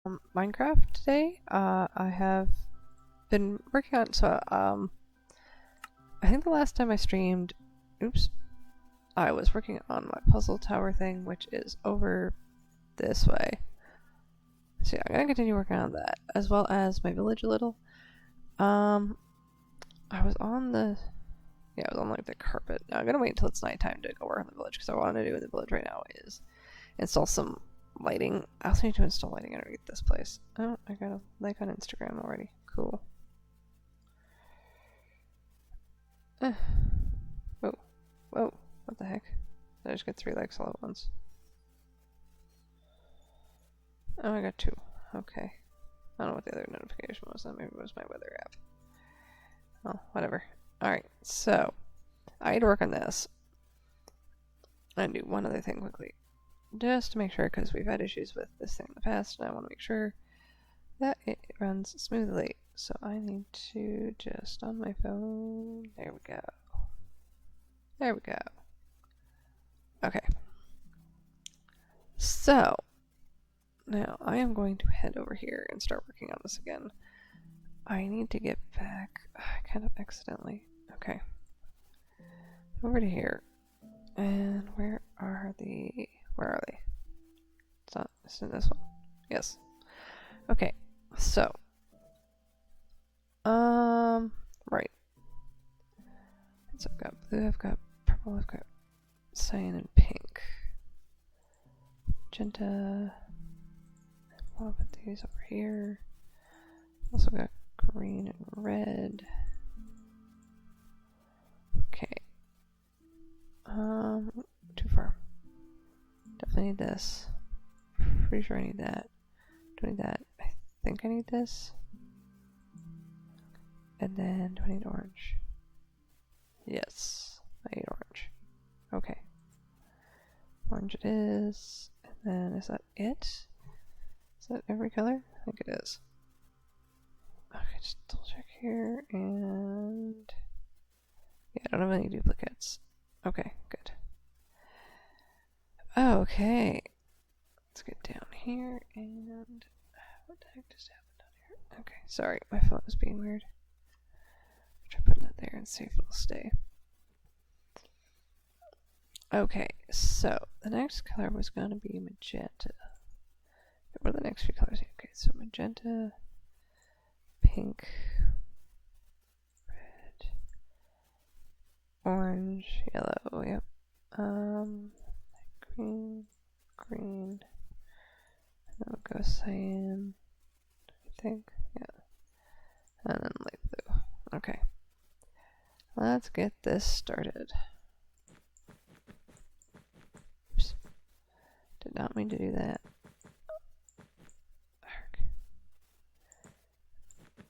Minecraft today. I have been working on I think the last time I streamed, oops, I was working on my puzzle tower thing, which is over this way. So yeah, I'm gonna continue working on that as well as my village a little. Um, I was on the I was on like the carpet. Now I'm gonna wait until it's nighttime to go work on the village because what I want to do in the village right now is install some lighting. I also need to install lighting underneath this place. Oh, I got a like on Instagram already. Cool. Whoa. Whoa. What the heck? Did I just get 3 likes all at once? Oh, I got 2. Okay. I don't know what the other notification was. That maybe it was my weather app. Oh, whatever. Alright, so I need to work on this. I do one other thing quickly. Just to make sure, because we've had issues with this thing in the past, and I want to make sure that it runs smoothly. So I need to just on my phone. There we go. There we go. Okay. So now I am going to head over here and start working on this again. I need to get back. I kind of accidentally. Okay. Over to here. And where are they? It's not. It's in this one. Yes. Okay. So. Right. So I've got blue, I've got purple, I've got cyan and pink. Magenta. I'll put these over here. Also got green and red. Okay. Too far. Definitely need this. Pretty sure I need that. Do I need that? I think I need this. And then do I need orange? Yes, I need orange. Okay. Orange it is. And then is that it? Is that every color? I think it is. Okay, just double check here and yeah, I don't have any duplicates. Okay, good. Okay. Let's get down here and what the heck just happened down here? Okay, sorry, my phone is being weird. Try putting it there and see if it'll stay. Okay, so the next color was going to be magenta. What are the next few colors? Okay, so magenta, pink, red, orange, yellow, yep. Green, green, and then we'll go cyan, I think, yeah. And then light blue. Okay. Let's get this started. Oops. Did not mean to do that.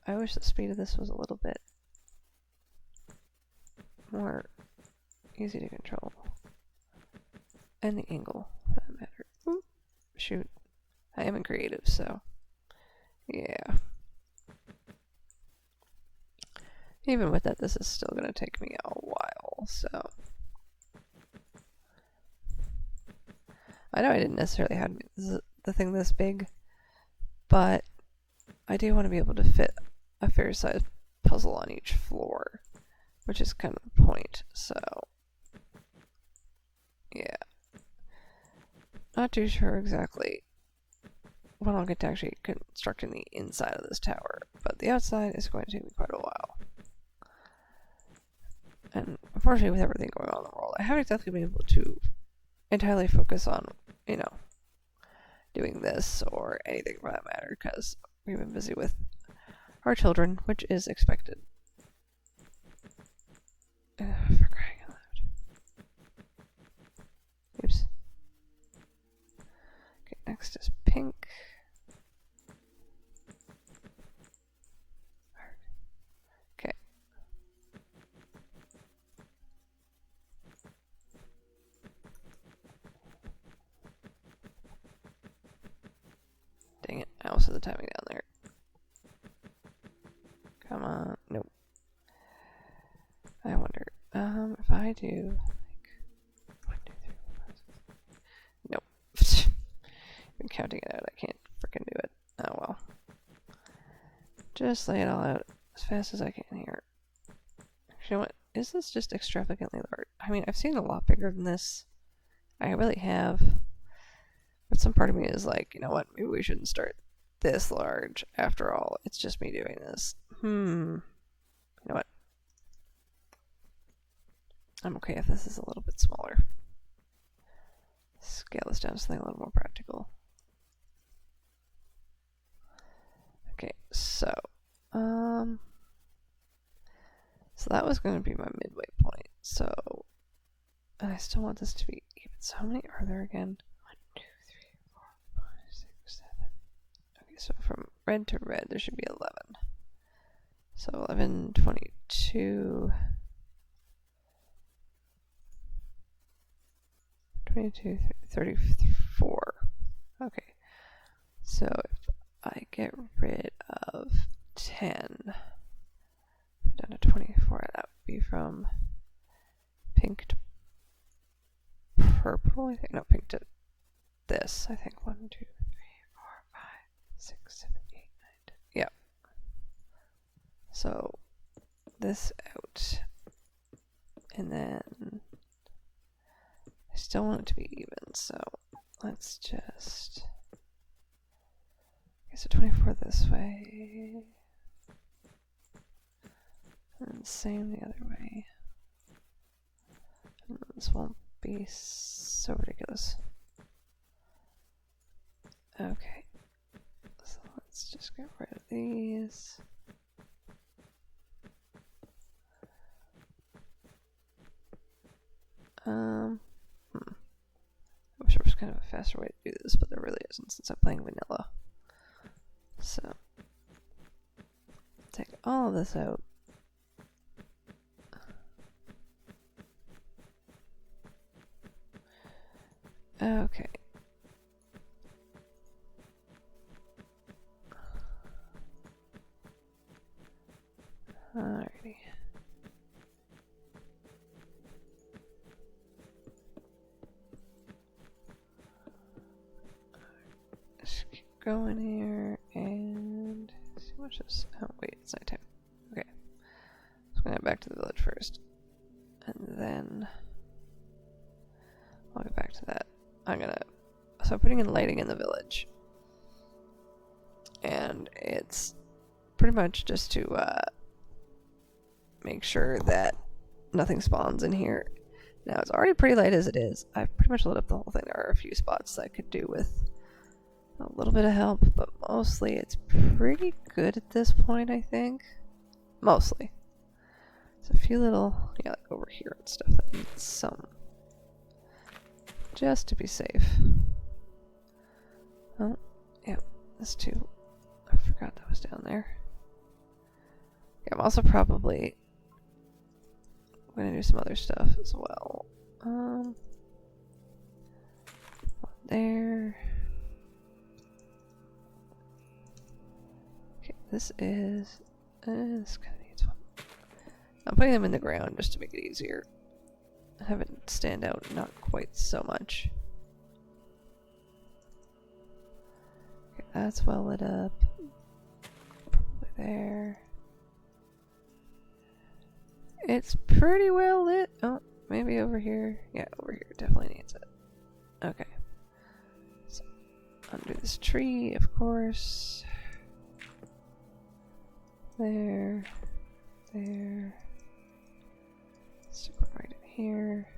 I wish the speed of this was a little bit more easy to control. And the angle, for that matter. Ooh, shoot. I am in creative, so yeah. Even with that, this is still going to take me a while, so. I know I didn't necessarily have the thing this big, but I do want to be able to fit a fair sized puzzle on each floor, which is kind of the point, so. Yeah. Not too sure exactly when I'll get to actually constructing the inside of this tower, but the outside is going to take me quite a while. And unfortunately, with everything going on in the world, I haven't exactly been able to entirely focus on, you know, doing this or anything for that matter, because we've been busy with our children, which is expected. For crying out loud. Oops. Okay, next is pink. Okay. Dang it, I almost had the timing down there. Come on, nope. I wonder, if I do, like, 1, 2, 3, 4, 5, 6. Nope. Been counting it out, I can't freaking do it. Oh Just lay it all out as fast as I can here. Actually, you know what? Is this just extravagantly large? I mean, I've seen a lot bigger than this. I really have. But some part of me is like, you know what? Maybe we shouldn't start this large. After all, it's just me doing this. You know what? I'm okay if this is a little bit smaller. Scale this down to something a little more practical. Okay, so that was going to be my midway point. So, and I still want this to be even. So how many are there again? 1, 2, 3, 4, 5, 6, 7. Okay, so from red to red, there should be 11. So 11, 22, 22, 34. Okay, so if I get rid of 10, down to 24, that would be from pink to purple, I think. No, pink to this, I think. 1, 2, 3, 4, 5, 6, 7, 8, 9, 10. Yeah. So this out. And then I still want it to be even, so let's just. Okay, so 24 this way. And same the other way. And this won't be so ridiculous. Okay. So let's just get rid of these. I wish there was kind of a faster way to do this, but there really isn't since I'm playing vanilla. So, take all of this out. Okay. Alrighty. Just keep going here and see what this. Oh wait, it's nighttime. Okay. So I'm gonna go back to the village first. And then I'll get back to that. So I'm putting in lighting in the village. And it's pretty much just to make sure that nothing spawns in here. Now it's already pretty light as it is. I've pretty much lit up the whole thing. There are a few spots that I could do with a little bit of help, but mostly it's pretty good at this point, I think. Mostly. There's a few little, yeah, like over here and stuff that needs some. Just to be safe. Oh, yeah, this too. I forgot that was down there. Yeah, I'm also probably gonna do some other stuff as well. One there. Okay, this kind of needs one. I'm putting them in the ground just to make it easier. Have it stand out not quite so much. Okay, that's well lit up. Probably there. It's pretty well lit. Oh, maybe over here. Yeah, over here definitely needs it. Okay. So, under this tree, of course. There. There. Stick one right in here.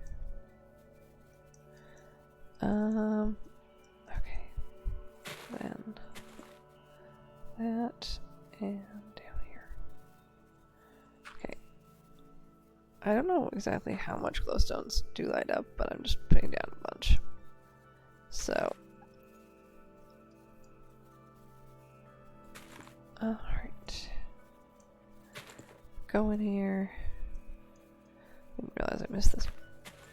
Okay. Then that and down here. Okay. I don't know exactly how much glowstones do light up, but I'm just putting down a bunch. So. Alright. Go in here. Didn't realize I missed this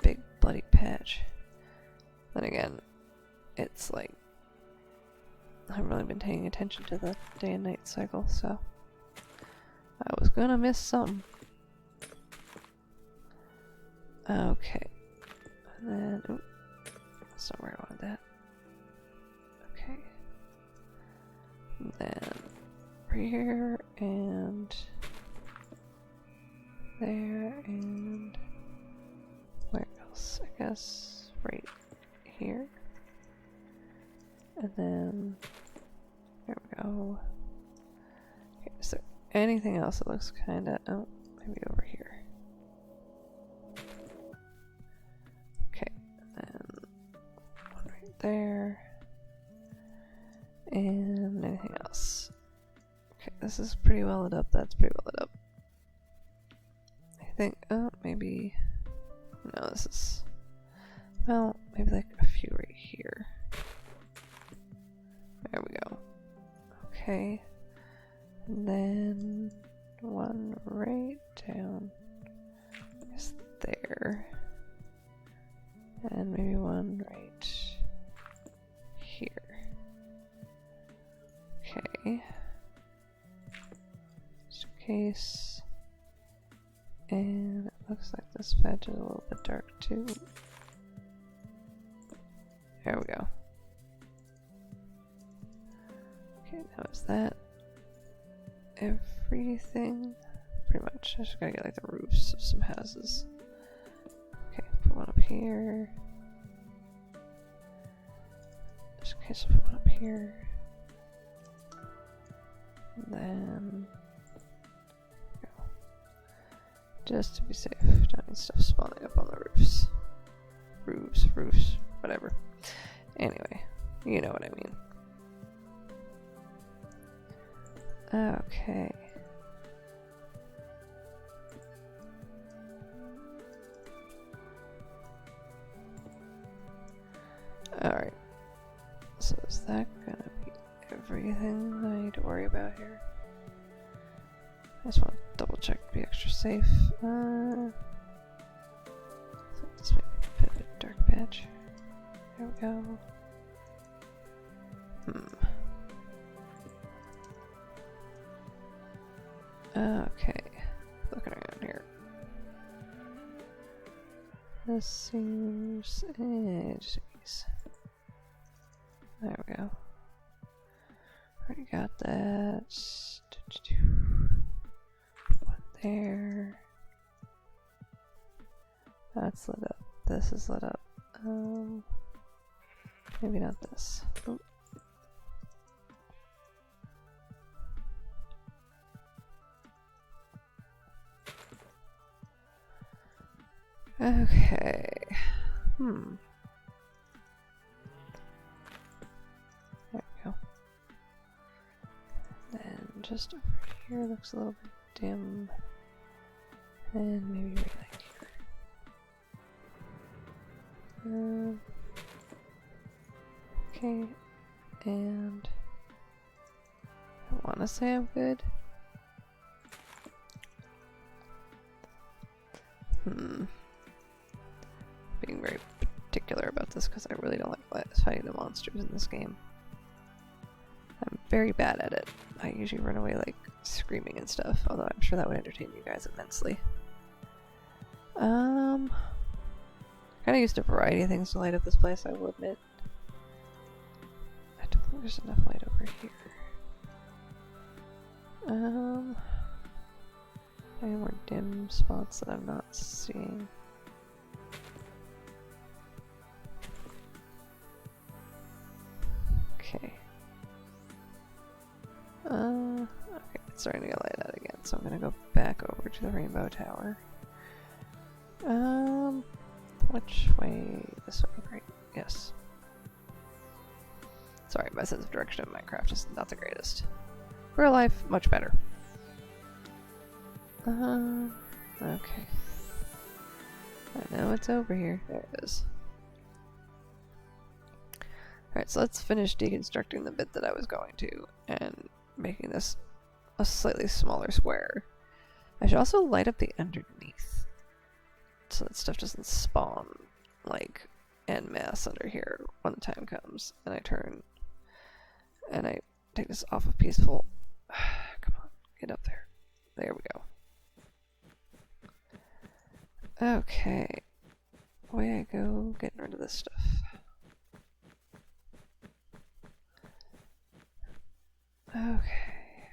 big bloody patch. Then again, it's like I haven't really been paying attention to the day and night cycle, so I was gonna miss something. Okay. And then ooh, that's not where I wanted that. Okay. And then over here and there and where else? I guess right here. And then there we go. Okay, is there anything else that looks kinda oh, maybe over here. Okay, and then one right there. And anything else? Okay, this is pretty well lit up. That's pretty well lit up. I think, oh, maybe, no, this is, well, maybe like a few right here. There we go. Okay. And then one right down just there. And maybe one right here. Okay. Just in case. And it looks like this patch is a little bit dark too. There we go. Okay, now is that everything? Pretty much. I just gotta get like the roofs of some houses. Okay, put one up here. Just in case I'll put one up here. And then go. Just to be safe. Don't need stuff spawning up on the roofs. Roofs, whatever. Anyway, you know what I mean. Okay. Alright. So is that gonna be everything I need to worry about here? I just want to double check to be extra safe. So this might be a bit of a dark patch. There we go. Okay, looking around here. This seems just there we go. Already got that. One there. That's lit up. This is lit up. Maybe not this. Ooh. Okay. There we go. Then just over here looks a little bit dim. And maybe right like here. Okay. And I want to say I'm good. Being very particular about this because I really don't like fighting the monsters in this game. I'm very bad at it. I usually run away like screaming and stuff, although I'm sure that would entertain you guys immensely. Kinda used a variety of things to light up this place, I will admit. I don't think there's enough light over here. Any more dim spots that I'm not seeing? Okay. Okay, it's starting to get light out again, so I'm gonna go back over to the Rainbow Tower. Which way? This way, right? Yes. Sorry, my sense of direction in Minecraft is not the greatest. Real life, much better. Okay. I know it's over here. There it is. Alright, so let's finish deconstructing the bit that I was going to and making this a slightly smaller square. I should also light up the underneath so that stuff doesn't spawn like en masse under here when the time comes and I turn and I take this off of peaceful. Come on, get up there. There we go. Okay. Away I go, getting rid of this stuff. Okay.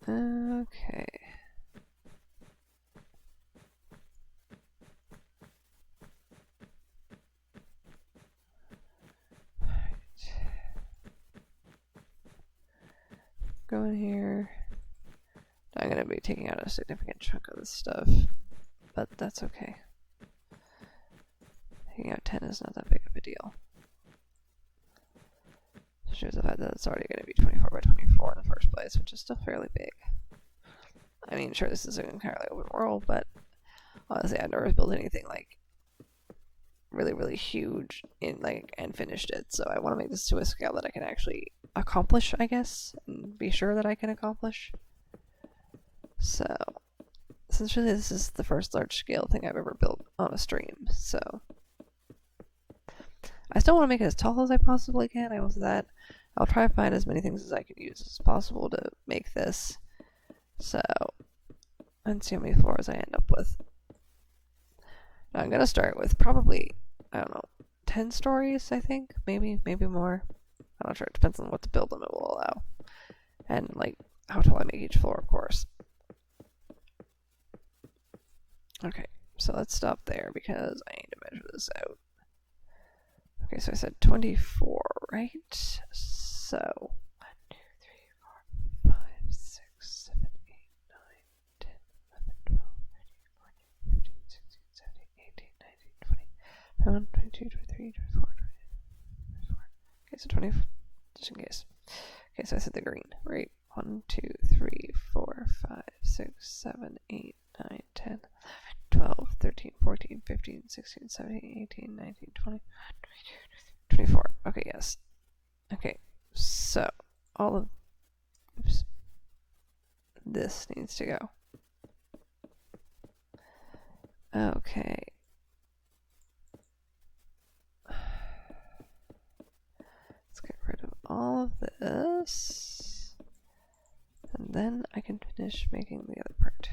Okay. Go in here. I'm gonna be taking out a significant chunk of this stuff, but that's okay. Taking out 10 is not that big of a deal. Shows the fact that it's already gonna be 24 by 24 in the first place, which is still fairly big. I mean, sure, this is an entirely open world, but honestly, I've never built anything like really huge and finished it. So I want to make this to a scale that I can actually accomplish, I guess, and be sure that I can accomplish. So essentially, this is the first large scale thing I've ever built on a stream. So I still want to make it as tall as I possibly can. I will say that. I'll try to find as many things as I can use as possible to make this. So, and see how many floors I end up with. Now I'm gonna start with probably, I don't know, 10 stories, I think. Maybe more. I'm not sure. It depends on what the build limit will allow. And, like, how tall I make each floor, of course. Okay, so let's stop there because I need to measure this out. Okay, so I said 24, right? So, 1, 2, 3, 4, 5, 6, 7, 8, 9, 10, 11, 12, 13, 14, 15, 16, 17, 18, 19, 20, 21, 22, 23, 24, 25. Okay, so 20, just in case. Okay, so I said the green, right? 1, 2, 3, 4, 5, 6, 7, 8, 9, 10, 12, 13, 14, 15, 16, 17, 18, 19, 20, 24. Okay, yes. Okay, so all of this needs to go. Okay. Let's get rid of all of this. And then I can finish making the other part.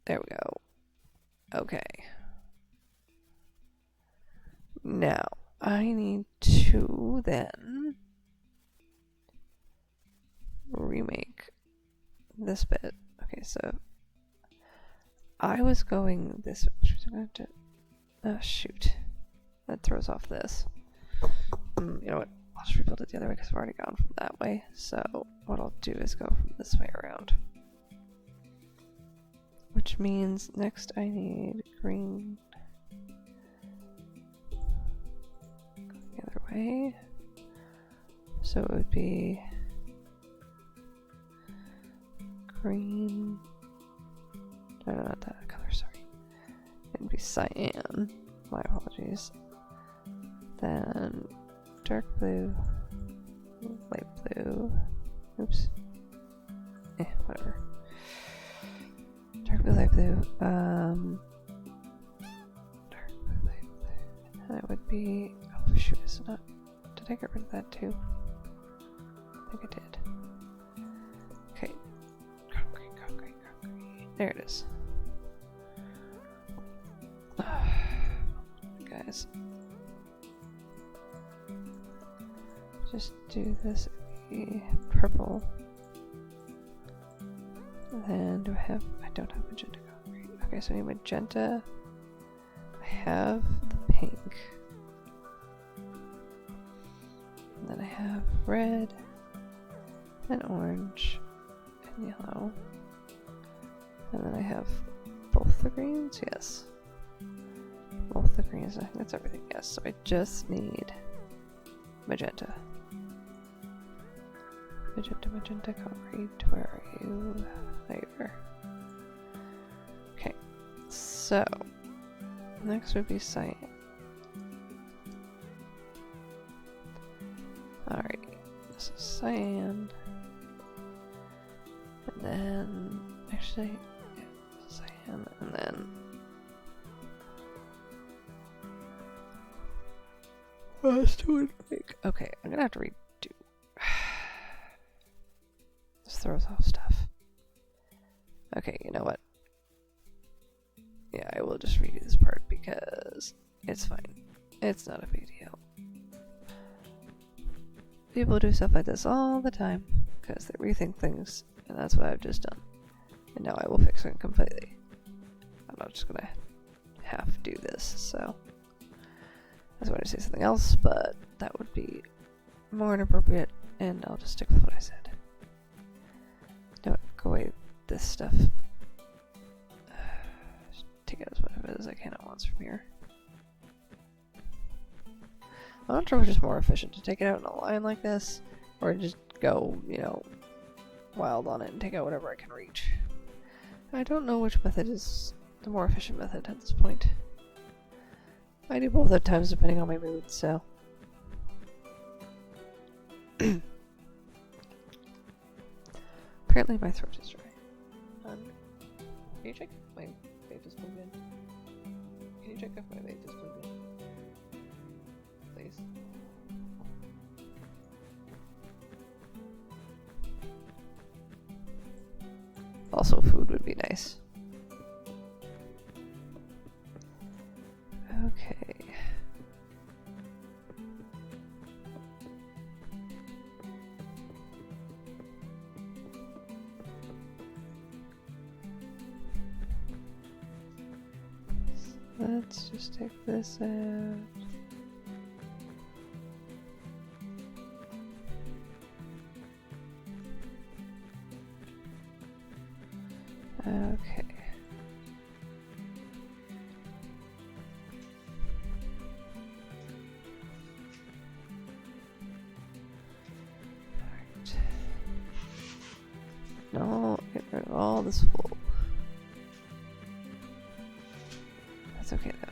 There we go. Okay. Now, I need to then remake this bit. Okay, so I was going this way. Oh, shoot. That throws off this. You know what? I'll just rebuild it the other way because I've already gone from that way. So what I'll do is go from this way around. Which means next I need green. Go the other way. So it would be green. No, not that color, sorry. It'd be cyan. My apologies. Then dark blue, light blue. Oops. Whatever. Dark blue, light blue. Dark blue, light blue. And it would be. Oh shoot! It's not. Did I get rid of that too? I think I did. Okay. Concrete. There it is. Guys. Just do this purple. And do I have. I don't have magenta concrete. Okay, so I need magenta. I have the pink. And then I have red, and orange, and yellow. And then I have both the greens, yes. Both the greens, I think that's everything, yes. So I just need magenta. Magenta concrete, where are you? There you are. Okay, so next would be cyan. Alright, so cyan. And then, actually, yeah, cyan, and then okay, I'm gonna have to redo. This throws off stuff. Okay, you know what? Yeah, I will just redo this part because it's fine. It's not a big deal. People do stuff like this all the time. because they rethink things, and that's what I've just done. And now I will fix it completely. I'm not just gonna have to do this, so I was going to say something else, but that would be more inappropriate, and I'll just stick with what I said. No, go away this stuff. Take out as much of it as I can at once from here. I'm not sure which is more efficient, to take it out in a line like this, or just go, you know, wild on it and take out whatever I can reach. I don't know which method is the more efficient method at this point. I do both at times depending on my mood, so. Apparently my throat is dry. Can you check if my vape is plugged in? Can you check if my vape is plugged in? Please. Also, food would be nice. Okay. Let's just take this out. Okay. Alright. No, get rid of all this wool. That's okay though.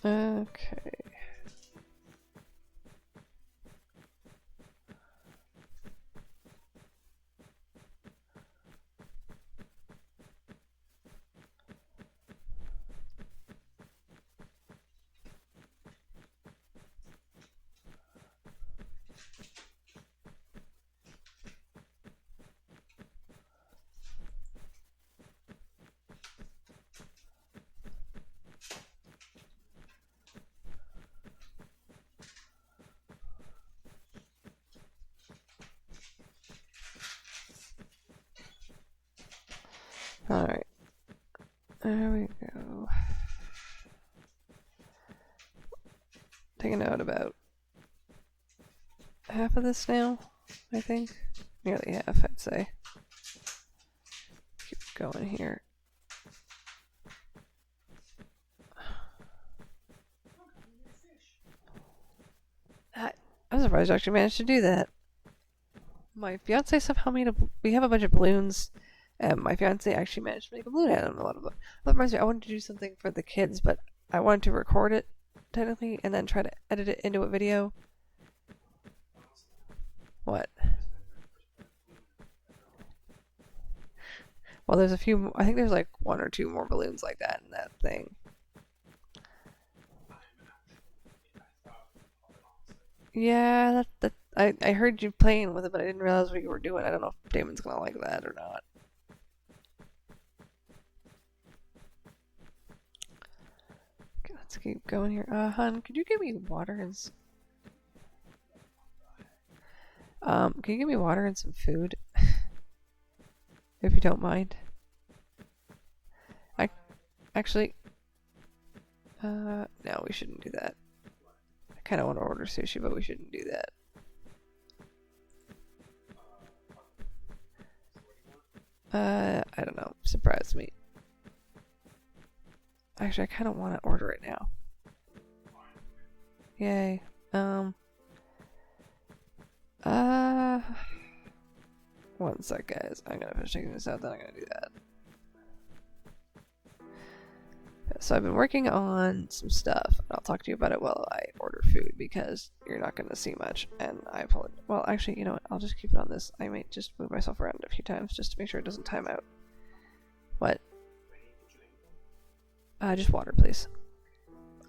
Okay. Alright. There we go. Taking out about half of this now, I think. Nearly half, I'd say. Keep going here. I'm surprised I actually managed to do that. My fiance somehow made we have a bunch of balloons. My fiance actually managed to make a balloon out of a lot of them. That reminds me, I wanted to do something for the kids, but I wanted to record it, technically, and then try to edit it into a video. What? Well, there's a few, I think there's like 1 or 2 more balloons like that in that thing. Yeah, I heard you playing with it, but I didn't realize what you were doing. I don't know if Damon's gonna like that or not. Okay, let's keep going here. Hun, could you give me water and can you give me water and some food? If you don't mind. Actually, no, we shouldn't do that. I kind of want to order sushi, but we shouldn't do that. I don't know. Surprise me. Actually, I kind of want to order it now. Yay. One sec, guys. I'm gonna finish taking this out, then I'm gonna do that. So I've been working on some stuff. I'll talk to you about it while I order food because you're not gonna see much. And I apologize. Well, actually, you know what? I'll just keep it on this. I might just move myself around a few times just to make sure it doesn't time out. What? Just water, please.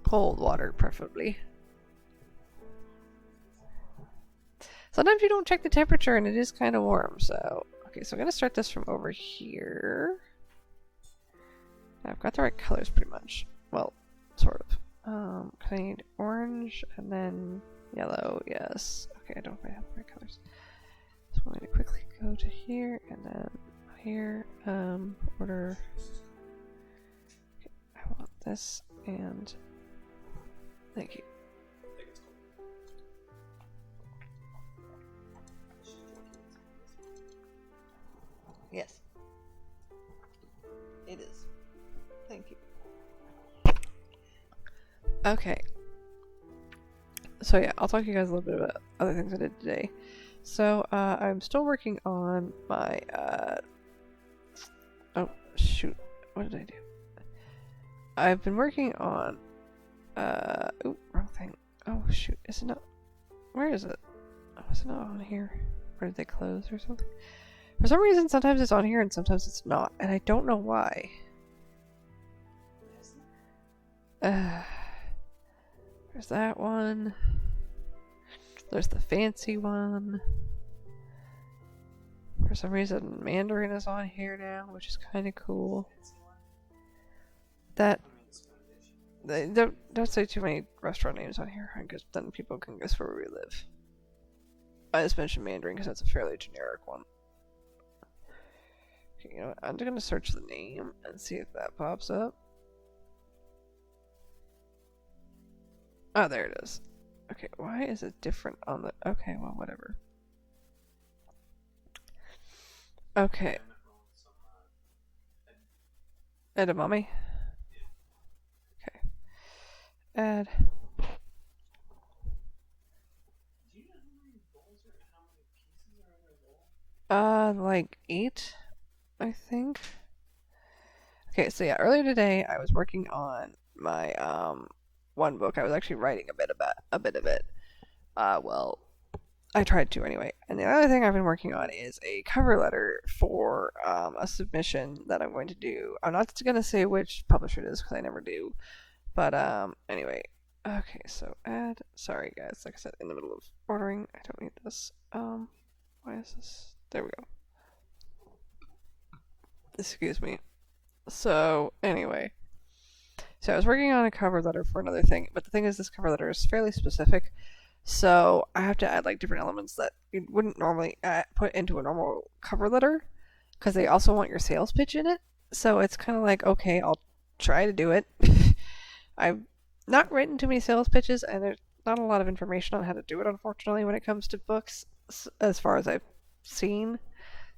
Cold water, preferably. Sometimes you don't check the temperature and it is kind of warm, so... Okay, so I'm gonna start this from over here. I've got the right colors pretty much. Well, sort of. I need orange and then yellow, yes. Okay, I don't quite have the right colors. So I'm going to quickly go to here and then here. Order. Okay, I want this and thank you. Yes. It is. Thank you. Okay. So yeah, I'll talk to you guys a little bit about other things I did today. So, I'm still working on my, oh, shoot. What did I do? I've been working on, ooh, wrong thing. Oh, shoot. Is it not, where is it? Oh, is it not on here? Or did they close or something? For some reason, sometimes it's on here and sometimes it's not, and I don't know why. There's that one. There's the fancy one. For some reason, Mandarin is on here now, which is kind of cool. That don't say too many restaurant names on here, because then people can guess where we live. I just mentioned Mandarin because that's a fairly generic one. Okay, you know what? I'm just gonna search the name and see if that pops up. Oh, there it is. Okay, why is it different on the... Okay, well, whatever. Okay. Edamame? Okay. Add. Like 8, I think. Okay, so yeah, earlier today I was working on my, one book. I was actually writing a bit of it. Well, I tried to anyway. And the other thing I've been working on is a cover letter for a submission that I'm going to do. I'm not going to say which publisher it is because I never do. But anyway. Okay, so add. Sorry guys, like I said, in the middle of ordering. I don't need this. Why is this? There we go. Excuse me. So anyway. So I was working on a cover letter for another thing, but the thing is this cover letter is fairly specific. So I have to add like different elements that you wouldn't normally put into a normal cover letter because they also want your sales pitch in it. So it's kind of like, okay, I'll try to do it. I've not written too many sales pitches and there's not a lot of information on how to do it, unfortunately, when it comes to books, as far as I've seen.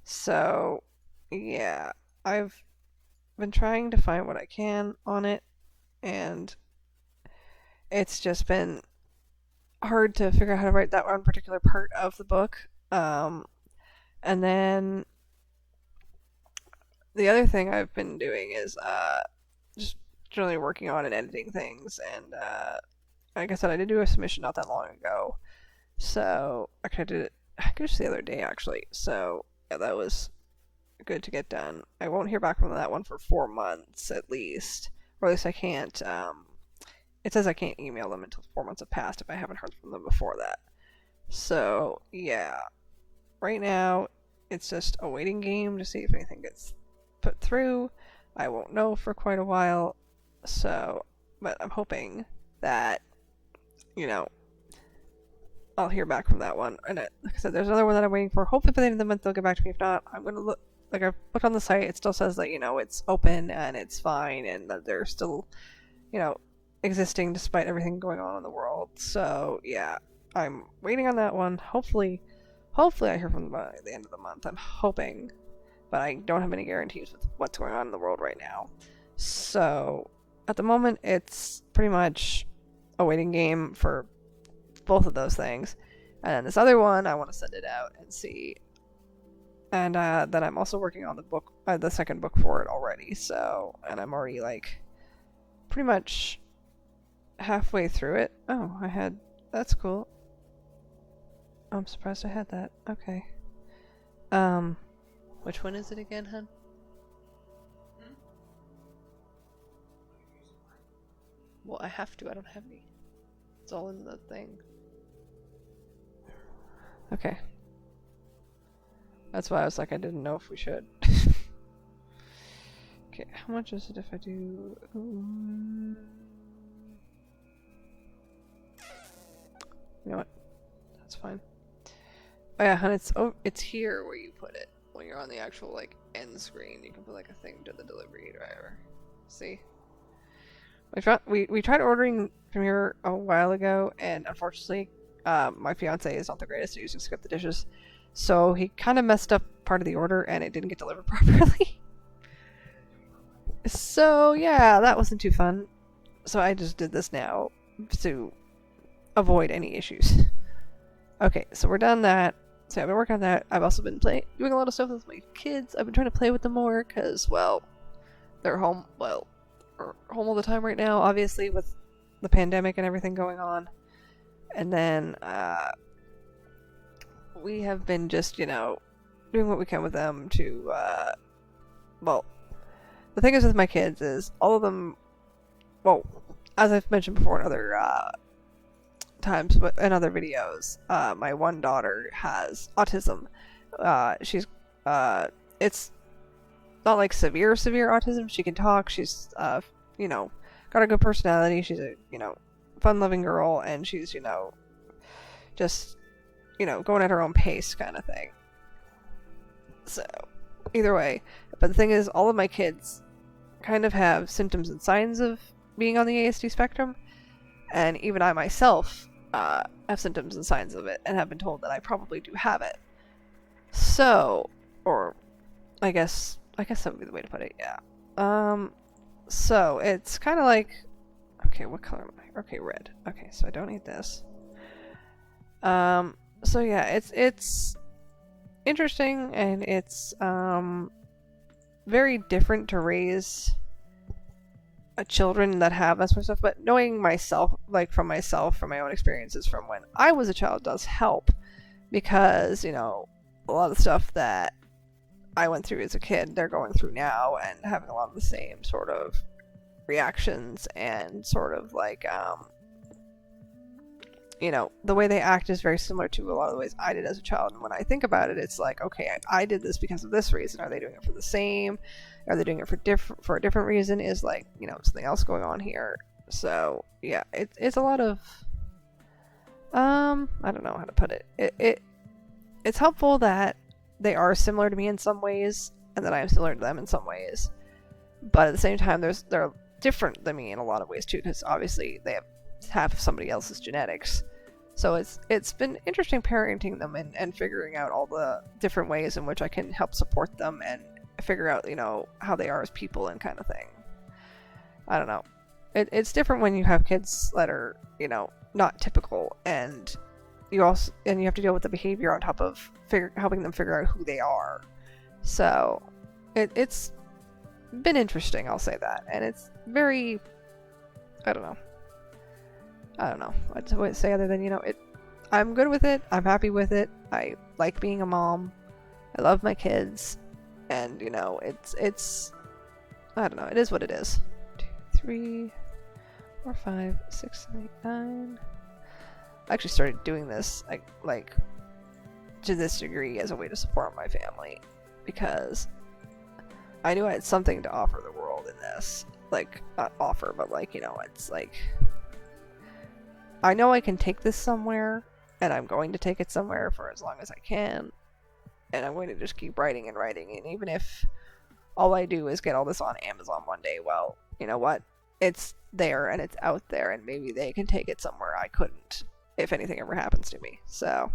So yeah, I've been trying to find what I can on it, and it's just been hard to figure out how to write that one particular part of the book. And then the other thing I've been doing is just generally working on and editing things. And like I said, I did do a submission not that long ago, so I could did it. I could just the other day actually. So yeah, that was good to get done. I won't hear back from that one for 4 months at least, or at least I can't. It says I can't email them until 4 months have passed if I haven't heard from them before that. So, yeah. Right now, it's just a waiting game to see if anything gets put through. I won't know for quite a while. So, but I'm hoping that, you know, I'll hear back from that one. And like I said, there's another one that I'm waiting for. Hopefully by the end of the month they'll get back to me. If not, I'm going to look. Like I've looked on the site, it still says that, you know, it's open and it's fine and that they're still, you know, existing despite everything going on in the world. So yeah, I'm waiting on that one. Hopefully I hear from them by the end of the month. I'm hoping, but I don't have any guarantees with what's going on in the world right now. So at the moment, it's pretty much a waiting game for both of those things. And then this other one, I want to send it out and see. And then I'm also working on the book, the second book for it already. So, and I'm already like pretty much halfway through it. Oh, that's cool. I'm surprised I had that. Okay. Which one is it again, hun? Well, I have to. I don't have any. It's all in the thing. Okay. That's why I was like, I didn't know if we should. Okay, how much is it if I do... You know what? That's fine. Oh yeah, and it's here where you put it. When you're on the actual, like, end screen, you can put, like, a thing to the delivery driver. See? We tried ordering from here a while ago, and unfortunately, my fiance is not the greatest at using Skip the Dishes. So he kind of messed up part of the order, and it didn't get delivered properly. So, yeah, that wasn't too fun. So I just did this now to avoid any issues. Okay, so we're done that. So I've been working on that. I've also been doing a lot of stuff with my kids. I've been trying to play with them more because, well, they're home. Well, home all the time right now, obviously with the pandemic and everything going on. And then we have been just, you know, doing what we can with them to, well, the thing is with my kids is all of them, well, as I've mentioned before in other times, but in other videos, my one daughter has autism. She's, it's not like severe autism. She can talk. She's, you know, got a good personality. She's a, you know, fun-loving girl, and she's, you know, just, you know, going at her own pace kind of thing. So, either way. But the thing is, all of my kids kind of have symptoms and signs of being on the ASD spectrum, and even I myself have symptoms and signs of it, and have been told that I probably do have it. So, or I guess that would be the way to put it, yeah. So it's kind of like, okay, what color am I? Okay, red. Okay, so I don't need this. So yeah, it's interesting, and it's very different to raise children that have that sort of stuff, but knowing myself, like from my own experiences from when I was a child does help, because, you know, a lot of the stuff that I went through as a kid, they're going through now, and having a lot of the same sort of reactions, and sort of like, you know, the way they act is very similar to a lot of the ways I did as a child. And when I think about it, it's like, okay, I did this because of this reason. Are they doing it for the same? Are they doing it for a different reason? Is, like, you know, something else going on here? So yeah, it's a lot of, I don't know how to put it. It's helpful that they are similar to me in some ways, and that I am similar to them in some ways. But at the same time, they're different than me in a lot of ways too, because obviously they have somebody else's genetics. So it's been interesting parenting them, and figuring out all the different ways in which I can help support them and figure out, you know, how they are as people and kind of thing. I don't know. It's different when you have kids that are, you know, not typical, and you have to deal with the behavior on top of helping them figure out who they are. So it's been interesting, I'll say that. And it's very, I don't know what to say other than, you know, I'm good with it. I'm happy with it. I like being a mom. I love my kids. And, you know, it's I don't know, it is what it is. 2, 3, 4, 5, 6, 7, 8, 9. I actually started doing this like to this degree as a way to support my family, because I knew I had something to offer the world in this. Like, not offer, but, like, you know, it's like, I know I can take this somewhere, and I'm going to take it somewhere for as long as I can, and I'm going to just keep writing and writing. And even if all I do is get all this on Amazon one day, well, you know what? It's there, and it's out there, and maybe they can take it somewhere I couldn't, if anything ever happens to me. So,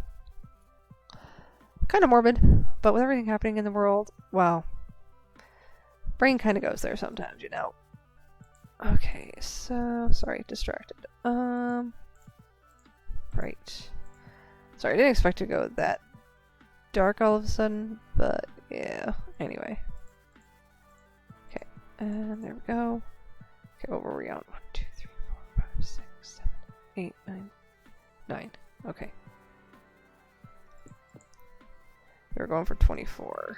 kind of morbid, but with everything happening in the world, well, brain kind of goes there sometimes, you know. Okay, so, sorry, distracted. Right. Sorry, I didn't expect to go that dark all of a sudden, but yeah, anyway. Okay, and there we go. Okay, what were we on? 1, 2, 3, 4, 5, 6, 7, 8, 9, 9. Okay. We're going for 24.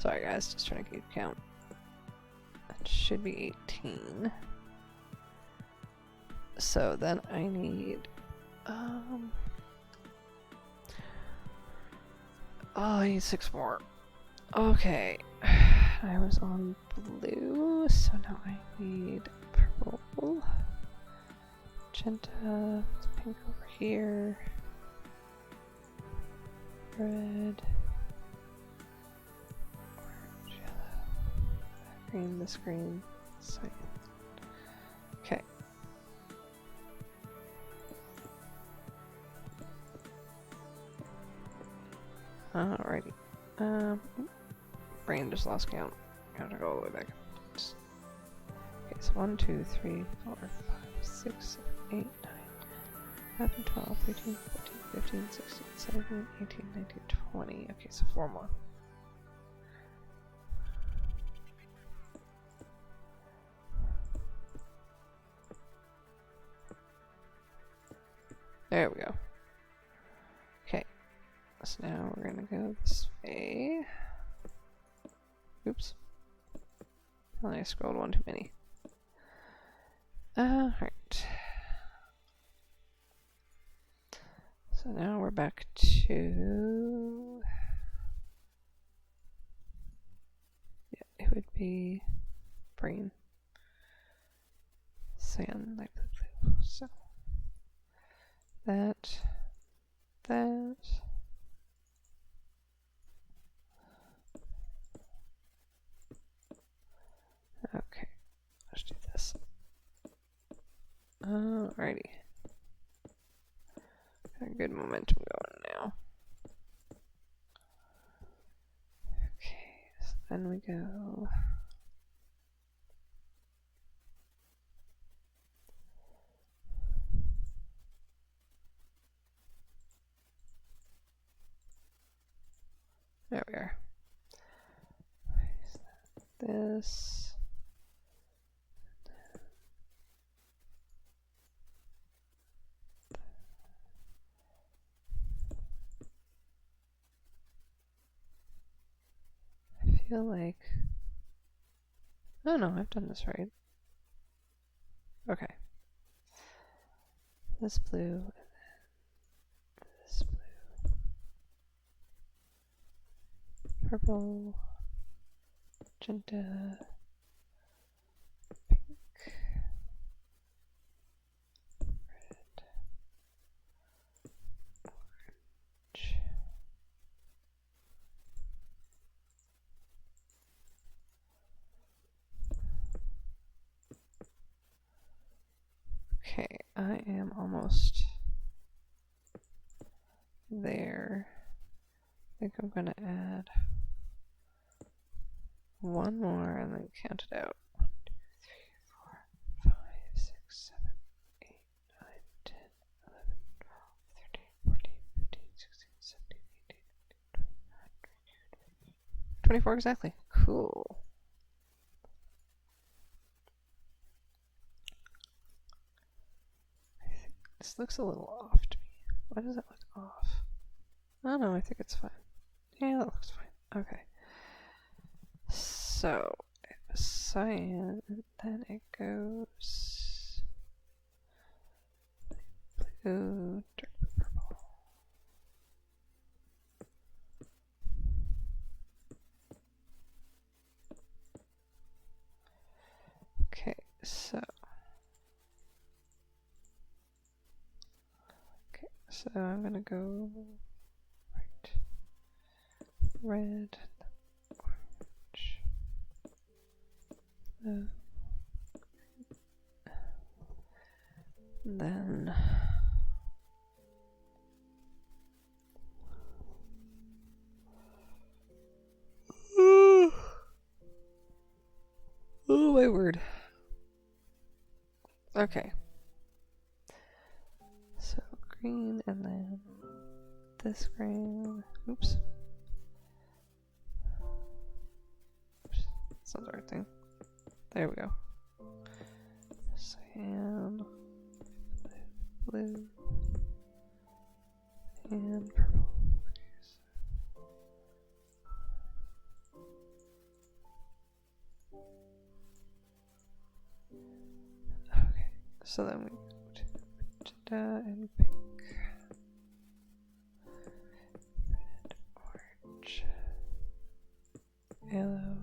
Sorry guys, just trying to keep count. That should be 18. So then I need oh, I need 6 more. Okay. I was on blue, so now I need purple. Magenta, pink over here. Red. Orange, yellow. Green, this green. Cyan. Okay. Alrighty. Brain just lost count. Gotta go all the way back. Okay, so 1, 2, 3, 4, 5, 6, 7, 8, 9, 11, 12, 13, 14, 15, 16, 17, 18, 19, 20. Okay, so 4 more. There we go. Okay, so now we're gonna go this way. Oops. I scrolled one too many. Alright. So now we're back to... yeah, it would be brain. Cyan, light blue. So that. Okay, let's do this. Alrighty. Got good momentum going now. Okay, so then we go. There we are. This. I feel like, oh no, I've done this right. Okay. This blue, and then this blue. Purple, magenta, pink, red, orange. Okay, I am almost there. I think I'm gonna add one more and then count it out. 1, 2, 3, 4, 5, 6, 7, 8, 9, 10, 11, 12, 13, 14, 15, 16, 17, 18, 19, 20, 24 exactly. Cool. I think this looks a little off to me. Why does it look off? I don't know, I think it's fine. Yeah, that looks fine. Okay. So, cyan, and then it goes blue, dark purple. Okay, so I'm gonna go right, red, orange, blue, and then oh my word. Okay. So green and then this green. Oops. That's not the right thing. There we go. Cyan, blue, and purple. Okay, so So then we go to magenta and pink. Red, orange, yellow.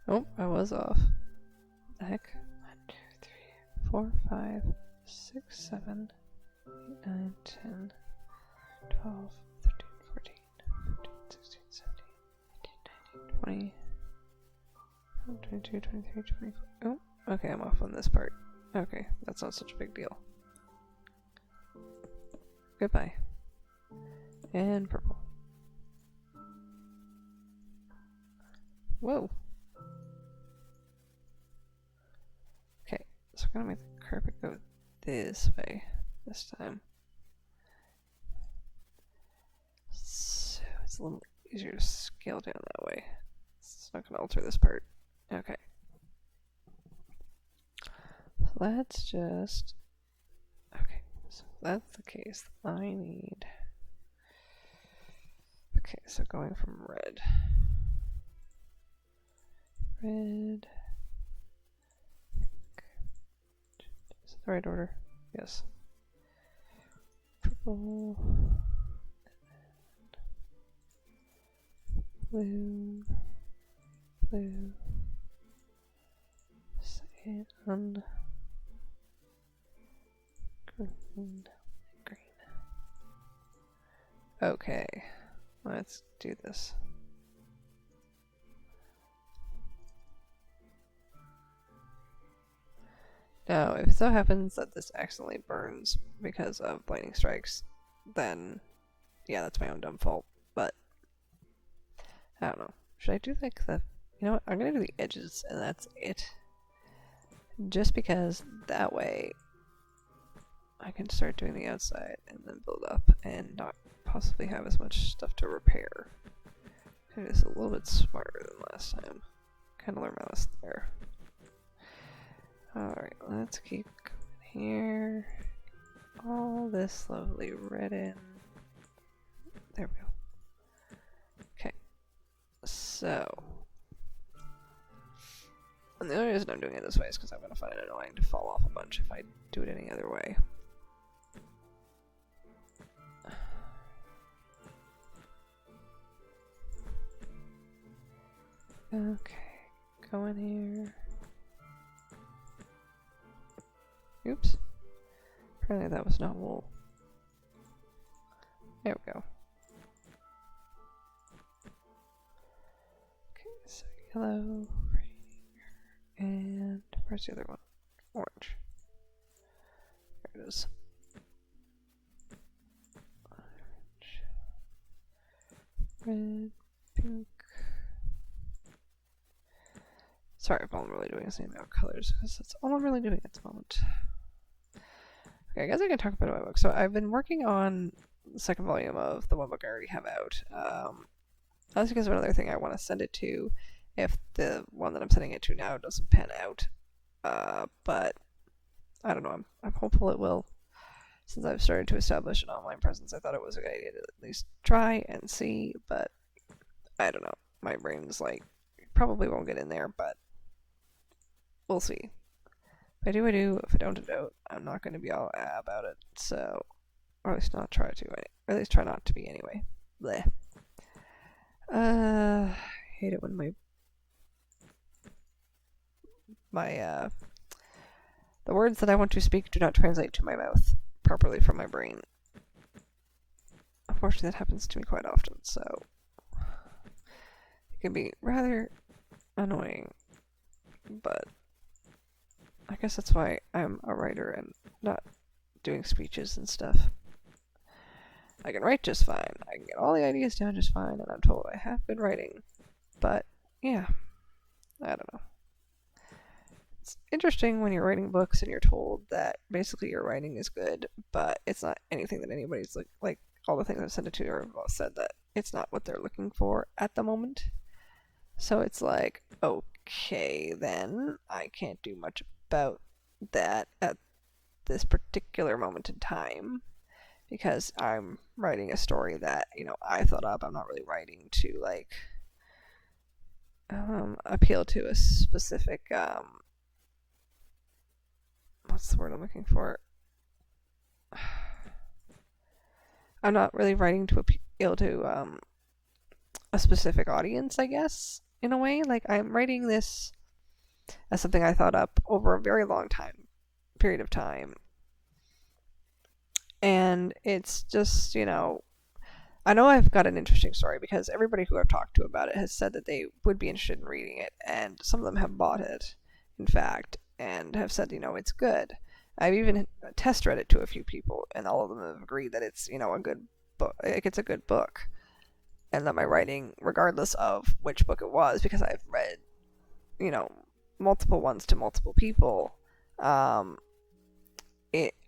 Oh, I was off. What the heck? 1, 2, 3, 4, 5, 6, 7, 8, 9, 10, 12, 13, 14, 15, 16, 17, 18, 19, 20, 22, 23, 24. Oh, okay, I'm off on this part. Okay, that's not such a big deal. Goodbye. And purple. Whoa. Okay, so we're gonna make the carpet go this way this time. So it's a little easier to scale down that way. It's not gonna alter this part. Okay. So let's just... Okay, so if that's the case, I need... Okay, so going from red. Red. Pink. Is it the right order? Yes. Purple. Blue. Blue. Sand. Green. Green. Okay. Let's do this. Now, if it so happens that this accidentally burns because of lightning strikes, then yeah, that's my own dumb fault. But I don't know. Should I do like the... You know what? I'm gonna do the edges and that's it. Just because that way I can start doing the outside and then build up and not possibly have as much stuff to repair. It is a little bit smarter than last time. Kind of learned my lesson there. Alright, let's keep going here. All this lovely red in. There we go. Okay. So. And the only reason I'm doing it this way is because I'm going to find it annoying to fall off a bunch if I do it any other way. Okay, go in here. Oops. Apparently that was not wool. There we go. Okay, so yellow right here. And where's the other one? Orange. There it is. Orange. Red, pink. Sorry if all I'm really doing is naming out colors, because that's all I'm really doing at the moment. Okay, I guess I can talk about my book. So I've been working on the second volume of the one book I already have out. That's because of another thing I want to send it to if the one that I'm sending it to now doesn't pan out. But I don't know, I'm hopeful it will. Since I've started to establish an online presence, I thought it was a good idea to at least try and see, but I don't know. My brain's like, probably won't get in there, but we'll see. If I do, I do. If I don't, I don't. I'm not going to be all about it, so... Or at least not try to, or at least try not to be anyway. Bleh. I hate it when the words that I want to speak do not translate to my mouth properly from my brain. Unfortunately, that happens to me quite often, so... It can be rather annoying, but... I guess that's why I'm a writer and not doing speeches and stuff. I can write just fine. I can get all the ideas down just fine, and I'm told I have been writing. But, yeah. I don't know. It's interesting when you're writing books and you're told that basically your writing is good, but it's not anything that anybody's like all the things I've sent it to or said that it's not what they're looking for at the moment. So it's like, oh, okay, then I can't do much about that at this particular moment in time because I'm writing a story that, I thought up. I'm not really writing to like appeal to a specific what's the word I'm looking for? I'm not really writing to appeal to a specific audience, I guess, in a way. Like, I'm writing this as something I thought up over a very long period of time. And it's just, I know I've got an interesting story because everybody who I've talked to about it has said that they would be interested in reading it, and some of them have bought it, in fact, and have said, it's good. I've even test read it to a few people, and all of them have agreed that it's, a good book. Like, it's a good book, and that my writing, regardless of which book it was, because I've read, multiple ones to multiple people,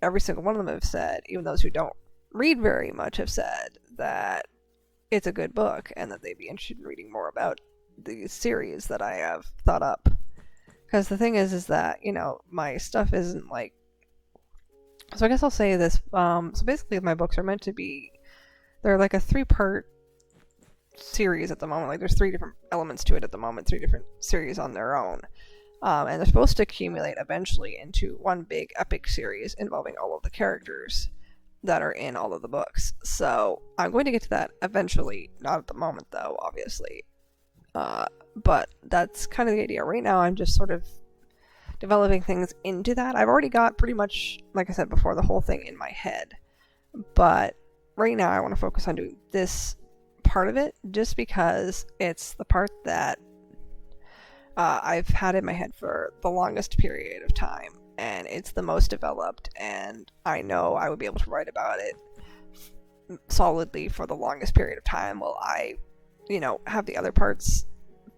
every single one of them have said, even those who don't read very much have said that it's a good book and that they'd be interested in reading more about the series that I have thought up. Because the thing is that, my stuff isn't like... So I guess I'll say this. So basically my books are meant to be... They're like a 3-part series at the moment. Like, there's 3 different elements to it at the moment, 3 different series on their own. And they're supposed to accumulate eventually into one big epic series involving all of the characters that are in all of the books. So I'm going to get to that eventually. Not at the moment, though, obviously. But that's kind of the idea. Right now, I'm just sort of developing things into that. I've already got pretty much, like I said before, the whole thing in my head. But right now, I want to focus on doing this part of it just because it's the part that I've had in my head for the longest period of time, and it's the most developed, and I know I would be able to write about it solidly for the longest period of time while I, have the other parts,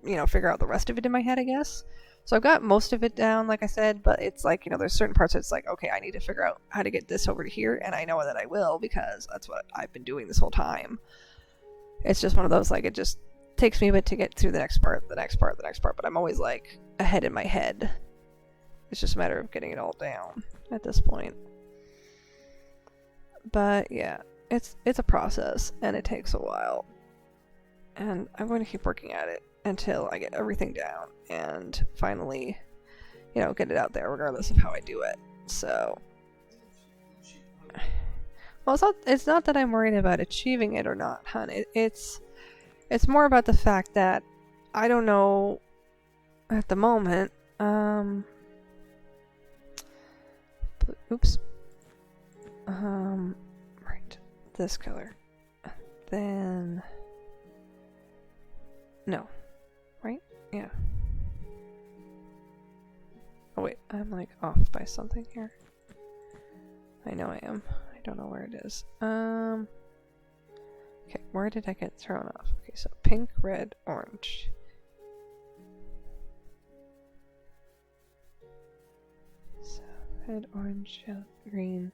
figure out the rest of it in my head, I guess. So I've got most of it down, like I said, but it's like, there's certain parts that's like, okay, I need to figure out how to get this over to here, and I know that I will because that's what I've been doing this whole time. It's just one of those, like, it just takes me a bit to get through the next part, but I'm always like ahead in my head. It's just a matter of getting it all down at this point. But yeah, it's a process and it takes a while. And I'm going to keep working at it until I get everything down and finally, get it out there regardless of how I do it. So well, it's not that I'm worried about achieving it or not, hon. It's more about the fact that I don't know at the moment. Oops. Right. This color. Then. No. Right? Yeah. Oh, wait. I'm like off by something here. I know I am. I don't know where it is. Okay, where did I get thrown off? Okay, so pink, red, orange. So red, orange, yellow, green,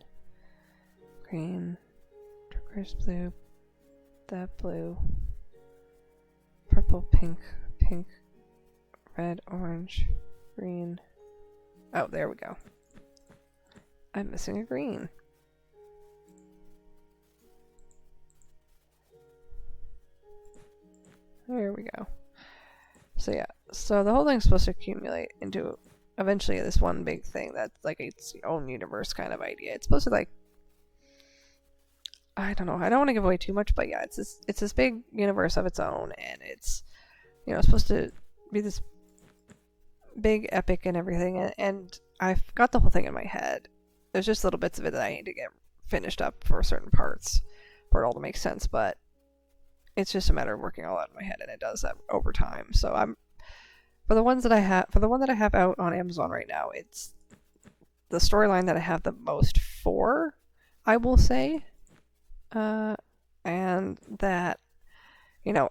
turquoise blue, that blue, purple, pink, red, orange, green. Oh, there we go. I'm missing a green. There we go. So yeah, so the whole thing's supposed to accumulate into eventually this one big thing that's like its own universe kind of idea. It's supposed to like, I don't know, I don't want to give away too much, but yeah, it's this big universe of its own, and it's, supposed to be this big epic and everything, and I've got the whole thing in my head. There's just little bits of it that I need to get finished up for certain parts for it all to make sense, but it's just a matter of working all out in my head, and it does that over time. So I'm for the one that I have out on Amazon right now, it's the storyline that I have the most for, I will say, and that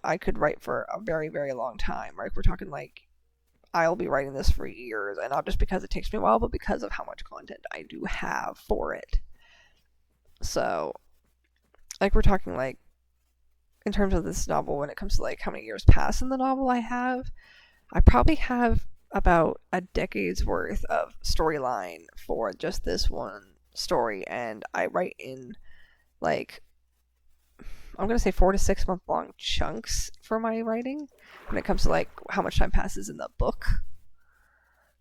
I could write for a very, very long time. Right, we're talking like I'll be writing this for years, and not just because it takes me a while, but because of how much content I do have for it. So, like, we're talking like, in terms of this novel, when it comes to like how many years past in the novel I have I probably have about a decade's worth of storyline for just this one story, and I write in like I'm gonna say 4 to 6 month long chunks for my writing when it comes to like how much time passes in the book.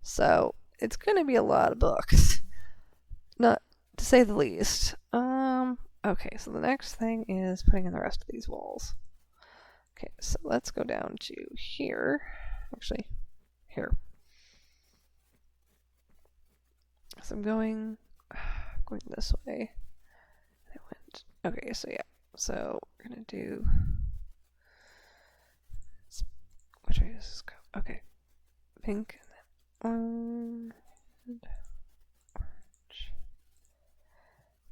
So it's gonna be a lot of books, not to say the least. Okay, so the next thing is putting in the rest of these walls. Okay, so let's go down to here. Actually, here. So I'm going this way. I went. Okay, so yeah. So we're gonna do. Which way does this go? Okay, pink and then orange,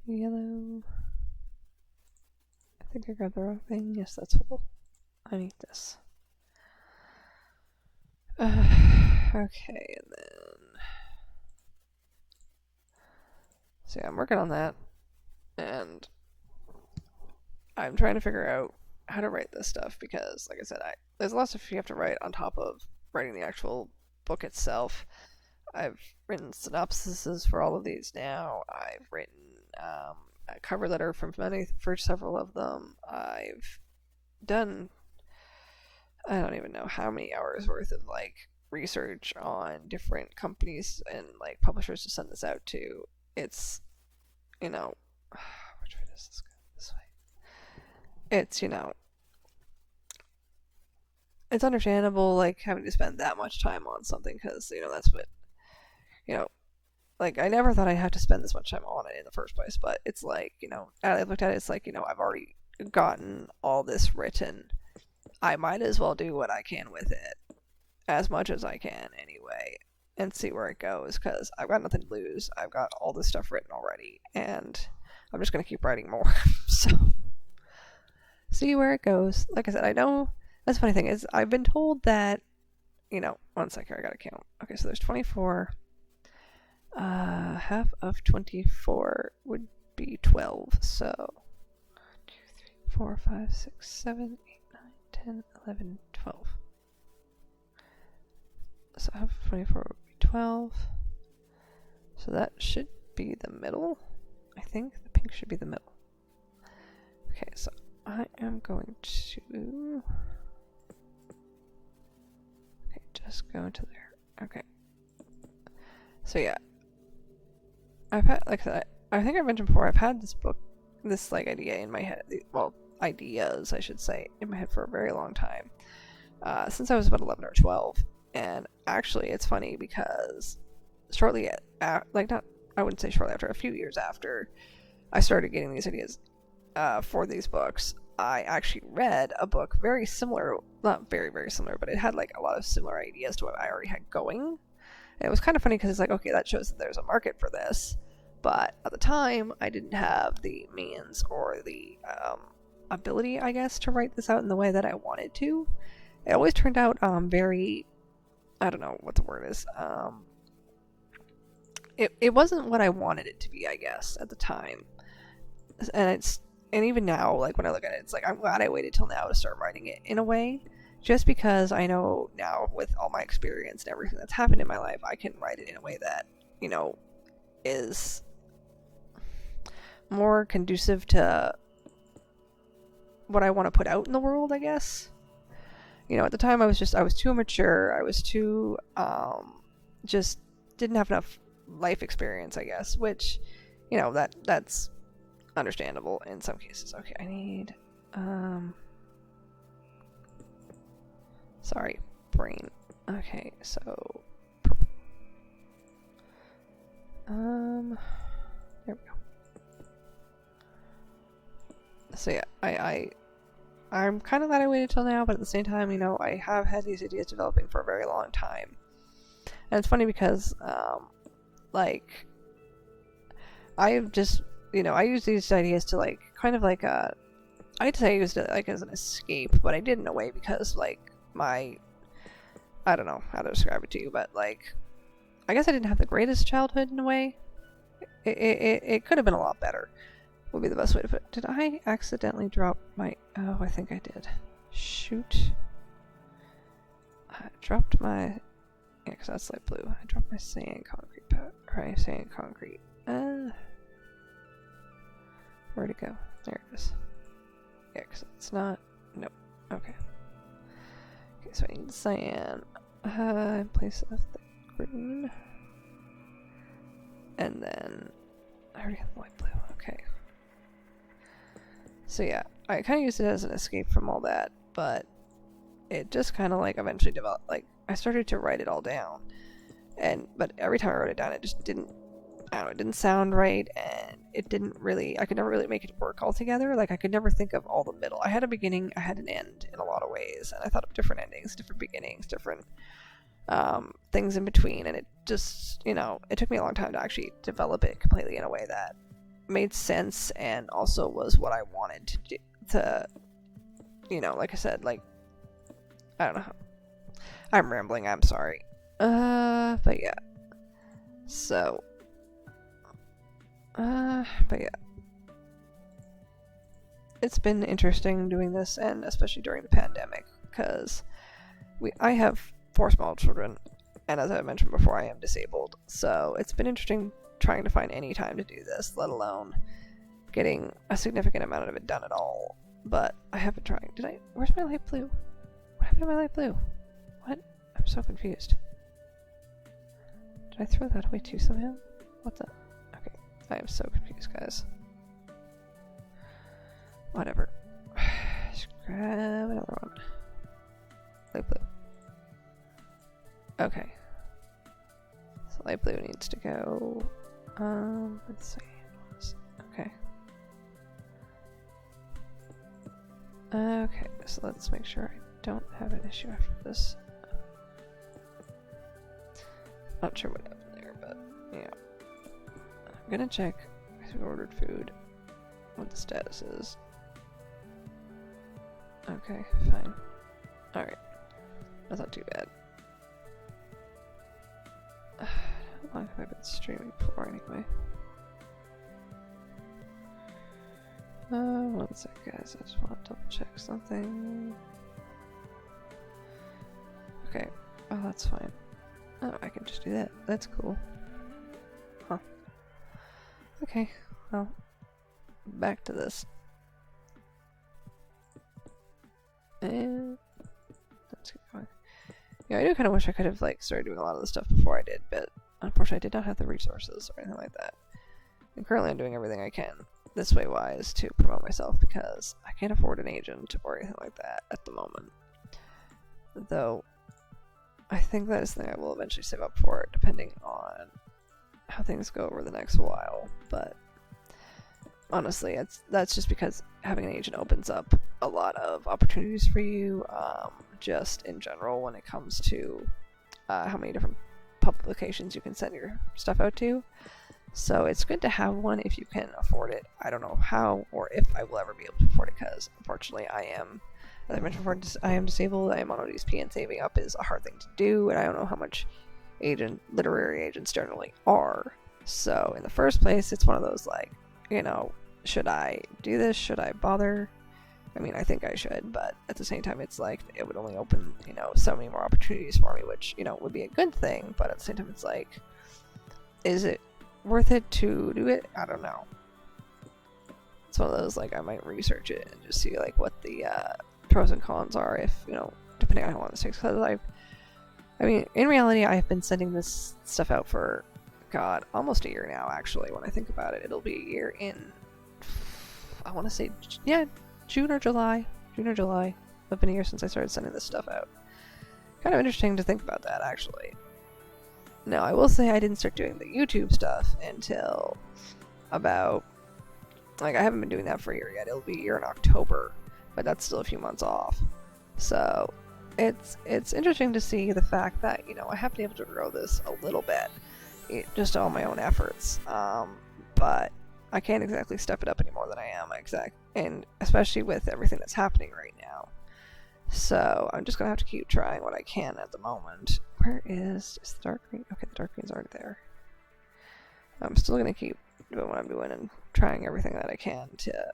yellow. I think I grabbed the wrong thing. Yes, that's full. I need this. Okay, and then. So yeah, I'm working on that, and I'm trying to figure out how to write this stuff because, like I said, there's lots of stuff you have to write on top of writing the actual book itself. I've written synopsises for all of these now. I've written a cover letter for several of them. I've done I don't even know how many hours worth of like research on different companies and like publishers to send this out to. It's which way does this go? This way. It's it's understandable like having to spend that much time on something because that's what like I never thought I'd have to spend this much time on it in the first place, but it's like I looked at it, it's like I've already gotten all this written. I might as well do what I can with it as much as I can anyway and see where it goes because I've got nothing to lose. I've got all this stuff written already and I'm just going to keep writing more. So see where it goes. Like I said, I know that's the funny thing is I've been told that 1 second, I gotta count. Okay, so there's 24. Half of 24 would be 12. So 1, 2, 3, 4, 5, 6, 7, 8, 9, 10, 11, 12. So half of 24 would be 12. So that should be the middle. I think the pink should be the middle. Okay, so I am going to just go to there. Okay. So yeah. I've had, like I said, I think I mentioned before, I've had this like idea in my head, well, ideas, I should say, in my head for a very long time. Since I was about 11 or 12. And actually, it's funny because shortly, I wouldn't say shortly after, a few years after I started getting these ideas for these books, I actually read a book very similar, not very, very similar, but it had like a lot of similar ideas to what I already had going. And it was kind of funny because it's like, okay, that shows that there's a market for this. But at the time, I didn't have the means or the ability, I guess, to write this out in the way that I wanted to. It always turned out very, I don't know what the word is. It wasn't what I wanted it to be, I guess, at the time. And even now, like when I look at it, it's like I'm glad I waited till now to start writing it in a way. Just because I know now, with all my experience and everything that's happened in my life, I can write it in a way that, is more conducive to what I want to put out in the world, I guess. At the time I was too immature, I was too, just didn't have enough life experience, I guess, which, that's understandable in some cases. Okay, I need, sorry, brain. Okay, so purple. There we go. So yeah, I'm kind of glad I waited till now, but at the same time, I have had these ideas developing for a very long time. And it's funny because, like, I've just, I use these ideas to, like, kind of like I'd say I used it, like, as an escape, but I did in a way because, like, I don't know how to describe it to you, but, like, I guess I didn't have the greatest childhood in a way. It could have been a lot better, would be the best way to put it. Did I accidentally drop my... Oh, I think I did. Shoot. I dropped my... Yeah, because that's light blue. I dropped my sand concrete powder. Right, sand concrete. Where'd it go? There it is. Yeah, because it's not... Nope. Okay. Okay, so I need cyan. In place of the green. And then... I already have the light blue. Okay. So yeah, I kind of used it as an escape from all that, but it just kind of like eventually developed, like, I started to write it all down, but every time I wrote it down, it just didn't, I don't know, it didn't sound right, and it didn't really, I could never really make it work altogether. Like, I could never think of all the middle. I had a beginning, I had an end in a lot of ways, and I thought of different endings, different beginnings, different things in between, and it just, you know, it took me a long time to actually develop it completely in a way that made sense and also was what I wanted to do, to, you know, like I said, like, I don't know how, I'm rambling, I'm sorry. But yeah. So, but yeah. It's been interesting doing this, and especially during the pandemic, because I have 4 small children, and as I mentioned before, I am disabled, so it's been interesting trying to find any time to do this, let alone getting a significant amount of it done at all. But I have been trying. Where's my light blue? What happened to my light blue? What? I'm so confused. Did I throw that away too somehow? What the? Okay, I am so confused, guys. Whatever. Just grab another one. Light blue. Okay. So light blue needs to go. Let's see. Okay. Okay, so let's make sure I don't have an issue after this. Not sure what happened there, but yeah. I'm gonna check if we ordered food, what the status is. Okay, fine. Alright. That's not too bad. How long have I been streaming for anyway? One sec, guys. I just want to double check something. Okay. Oh, that's fine. Oh, I can just do that. That's cool. Huh. Okay. Well, back to this. And let's keep going. Yeah, I do kind of wish I could have like started doing a lot of the stuff before I did, but unfortunately I did not have the resources or anything like that. And currently I'm doing everything I can this way wise to promote myself because I can't afford an agent or anything like that at the moment. Though I think that is something I will eventually save up for, depending on how things go over the next while. But honestly, that's just because having an agent opens up a lot of opportunities for you, just in general when it comes to how many different publications you can send your stuff out to. So it's good to have one if you can afford it. I don't know how or if I will ever be able to afford it because unfortunately I am, as I mentioned before, I am disabled. I am on ODSP, and saving up is a hard thing to do, and I don't know how much literary agents generally are. So in the first place, it's one of those like, you know, should I do this? Should I bother? I mean, I think I should, but at the same time, it's like it would only open, you know, so many more opportunities for me, which, you know, would be a good thing. But at the same time, it's like, is it worth it to do it? I don't know. It's one of those like I might research it and just see like what the pros and cons are, if, you know, depending on how long this takes. Because I mean, in reality, I've been sending this stuff out for, God, almost a year now. Actually, when I think about it, it'll be a year in, I want to say, yeah, June or July. It's been a year since I started sending this stuff out. Kind of interesting to think about that, actually. Now, I will say I didn't start doing the YouTube stuff until about, like, I haven't been doing that for a year yet. It'll be a year in October, but that's still a few months off. So it's interesting to see the fact that, you know, I have been able to grow this a little bit, just on my own efforts. But I can't exactly step it up any more than I am, and especially with everything that's happening right now. So I'm just gonna have to keep trying what I can at the moment. Where is the dark green? Okay, the dark green's already there. I'm still gonna keep doing what I'm doing and trying everything that I can to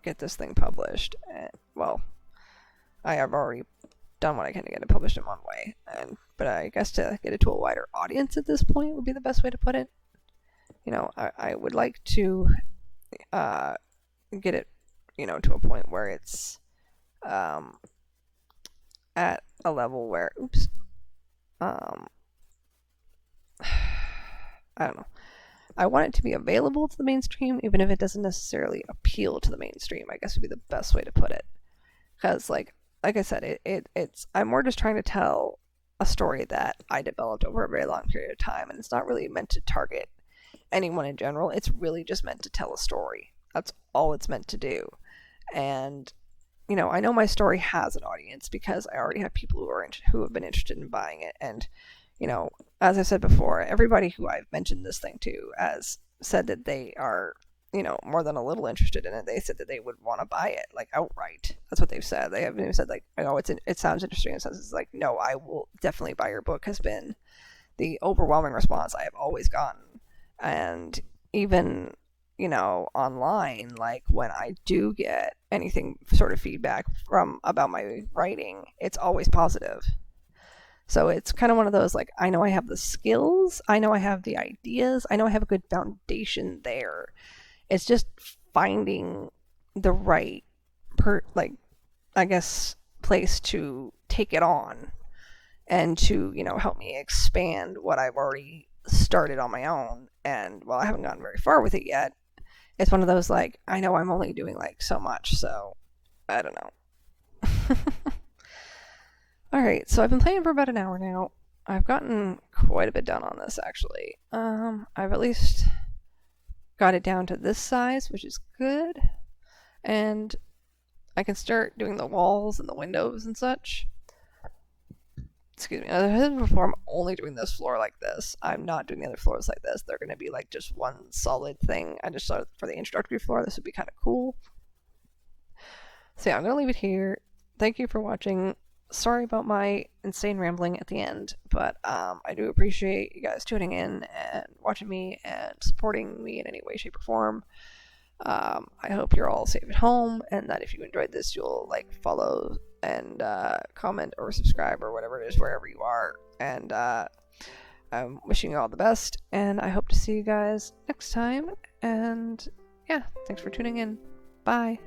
get this thing published. And, well, I have already done what I can to get it published in one way, but I guess to get it to a wider audience at this point would be the best way to put it. I would like to get it, to a point where it's at a level where, I don't know. I want it to be available to the mainstream, even if it doesn't necessarily appeal to the mainstream, I guess would be the best way to put it. Because, like I said, I'm more just trying to tell a story that I developed over a very long period of time, and it's not really meant to target anyone in general. It's really just meant to tell a story. That's all it's meant to do. And, I know my story has an audience because I already have people who have been interested in buying it. And, as I said before, everybody who I've mentioned this thing to has said that they are, more than a little interested in it. They said that they would want to buy it, like, outright. That's what they've said. They haven't even said, like, it sounds interesting. It sounds it's like, no, I will definitely buy your book, has been the overwhelming response I have always gotten. And even, online, like, when I do get anything sort of feedback about my writing, it's always positive. So it's kind of one of those, like, I know I have the skills, I know I have the ideas, I know I have a good foundation there. It's just finding the right place to take it on and to, help me expand what I've already started on my own. And while I haven't gotten very far with it yet, it's one of those, like, I know I'm only doing, like, so much, so I don't know. Alright, so I've been playing for about an hour now. I've gotten quite a bit done on this, actually. I've at least got it down to this size, which is good. And I can start doing the walls and the windows and such. Excuse me. As I said before, I'm only doing this floor like this. I'm not doing the other floors like this. They're going to be like just one solid thing. I just thought for the introductory floor, this would be kind of cool. So yeah, I'm going to leave it here. Thank you for watching. Sorry about my insane rambling at the end, but I do appreciate you guys tuning in and watching me and supporting me in any way, shape, or form. I hope you're all safe at home, and that if you enjoyed this, you'll like, follow, and comment or subscribe or whatever it is wherever you are. And I'm wishing you all the best, and I hope to see you guys next time. And yeah, thanks for tuning in. Bye.